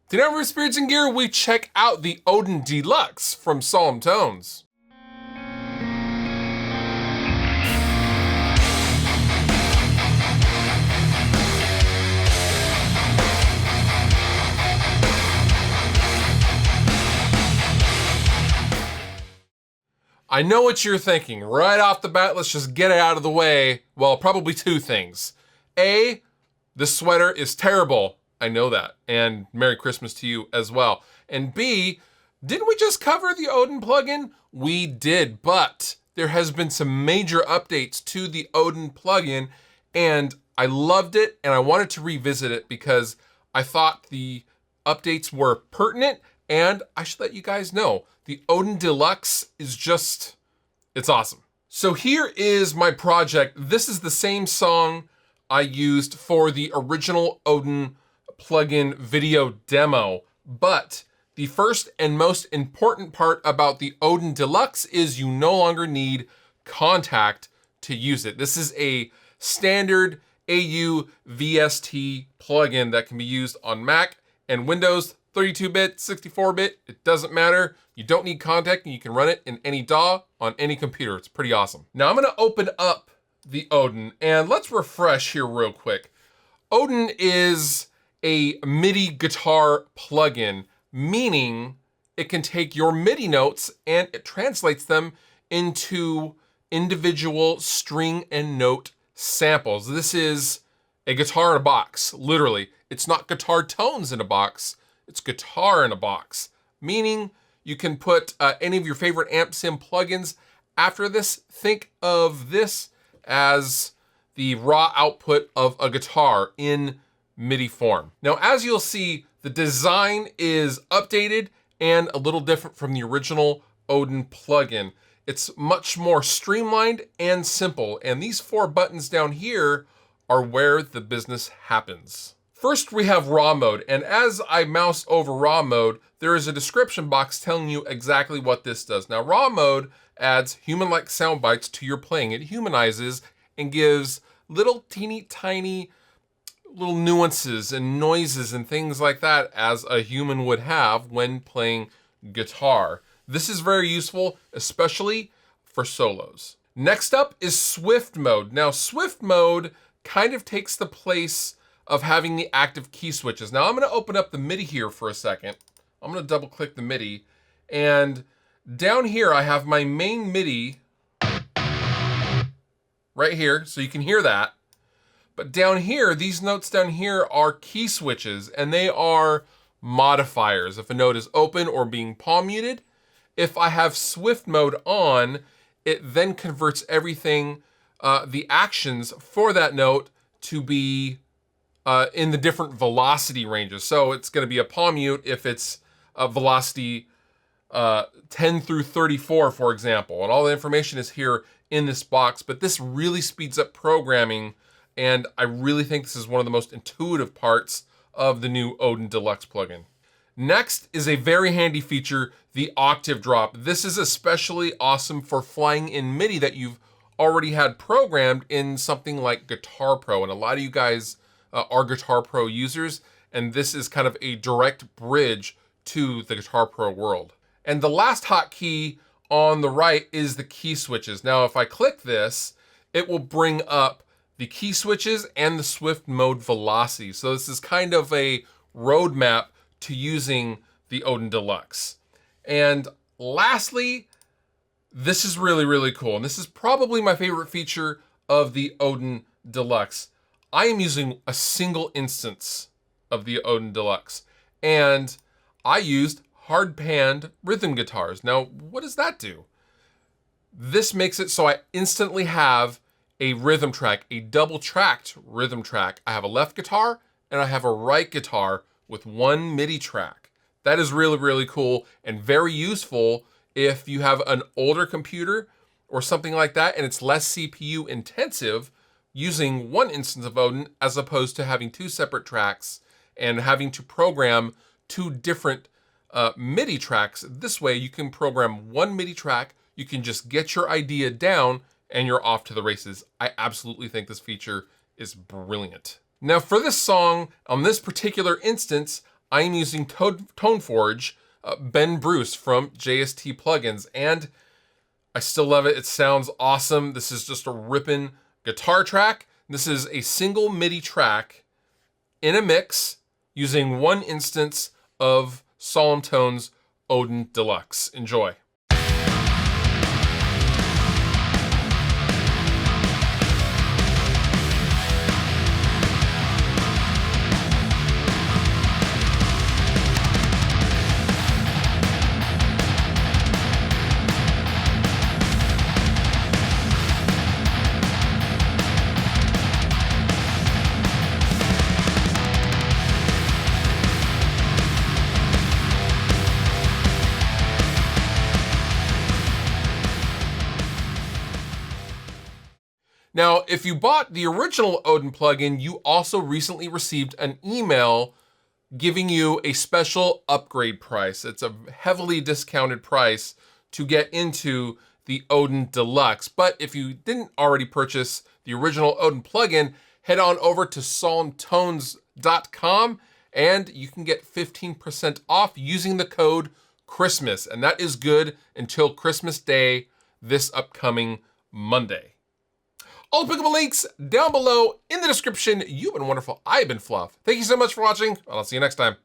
Tonight for Spirits and Gear, we check out the Odin Deluxe from Solemn Tones. I know what you're thinking. Right off the bat, let's just get it out of the way. Well, probably two things. A, this sweater is terrible. I know that. And Merry Christmas to you as well. And B, didn't we just cover the Odin plugin? We did, but there has been some major updates to the Odin plugin, and I loved it, and I wanted to revisit it because I thought the updates were pertinent, and I should let you guys know, the Odin Deluxe is just, it's awesome. So here is my project. This is the same song I used for the original Odin plugin video demo, but the first and most important part about the Odin Deluxe is you no longer need Contact to use it. This is a standard AU VST plugin that can be used on Mac and Windows, 32-bit, 64-bit, it doesn't matter. You don't need Contact and you can run it in any DAW on any computer. It's pretty awesome. Now I'm gonna open up the Odin and let's refresh here real quick. Odin is a MIDI guitar plugin, meaning it can take your MIDI notes and it translates them into individual string and note samples. This is a guitar in a box, literally. It's not guitar tones in a box, it's guitar in a box, meaning you can put any of your favorite amp sim plugins after this. Think of this as the raw output of a guitar in MIDI form. Now, as you'll see, the design is updated and a little different from the original Odin plugin. It's much more streamlined and simple, and these 4 buttons down here are where the business happens. First, we have raw mode, and as I mouse over raw mode, there is a description box telling you exactly what this does. Now, raw mode adds human-like sound bites to your playing. It humanizes and gives little teeny tiny little nuances and noises and things like that as a human would have when playing guitar. This is very useful, especially for solos. Next up is Swift mode. Now, Swift mode kind of takes the place of having the active key switches. Now I'm gonna open up the MIDI here for a second. I'm gonna double click the MIDI, and down here I have my main MIDI right here, so you can hear that. But down here, these notes down here are key switches, and they are modifiers. If a note is open or being palm muted, if I have Swift mode on, it then converts everything, the actions for that note to be in the different velocity ranges. So it's gonna be a palm mute if it's a velocity 10 through 34, for example. And all the information is here in this box, but this really speeds up programming, and I really think this is one of the most intuitive parts of the new Odin Deluxe plugin. Next is a very handy feature, the Octave Drop. This is especially awesome for flying in MIDI that you've already had programmed in something like Guitar Pro, and a lot of you guys are Guitar Pro users, and this is kind of a direct bridge to the Guitar Pro world. And the last hotkey on the right is the key switches. Now, if I click this, it will bring up the key switches and the Swift mode velocity. So this is kind of a roadmap to using the Odin Deluxe. And lastly, this is really, really cool. And this is probably my favorite feature of the Odin Deluxe. I am using a single instance of the Odin Deluxe, and I used hard panned rhythm guitars. Now, what does that do? This makes it so I instantly have a rhythm track, a double tracked rhythm track. I have a left guitar and I have a right guitar with one MIDI track. That is really, really cool and very useful if you have an older computer or something like that and it's less CPU intensive, using one instance of Odin as opposed to having 2 separate tracks and having to program 2 different MIDI tracks. This way you can program one MIDI track, you can just get your idea down and you're off to the races. I absolutely think this feature is brilliant. Now for this song, on this particular instance, I'm using ToneForge, Ben Bruce from JST Plugins, and I still love it. It sounds awesome. This is just a ripping guitar track. This is a single MIDI track in a mix using one instance of Solemn Tones Odin Deluxe. Enjoy. Now, if you bought the original Odin plugin, you also recently received an email giving you a special upgrade price. It's a heavily discounted price to get into the Odin Deluxe. But if you didn't already purchase the original Odin plugin, head on over to solemntones.com and you can get 15% off using the code Christmas. And that is good until Christmas Day, this upcoming Monday. All the clickable links down below in the description. You've been wonderful. I've been Fluff. Thank you so much for watching. I'll see you next time.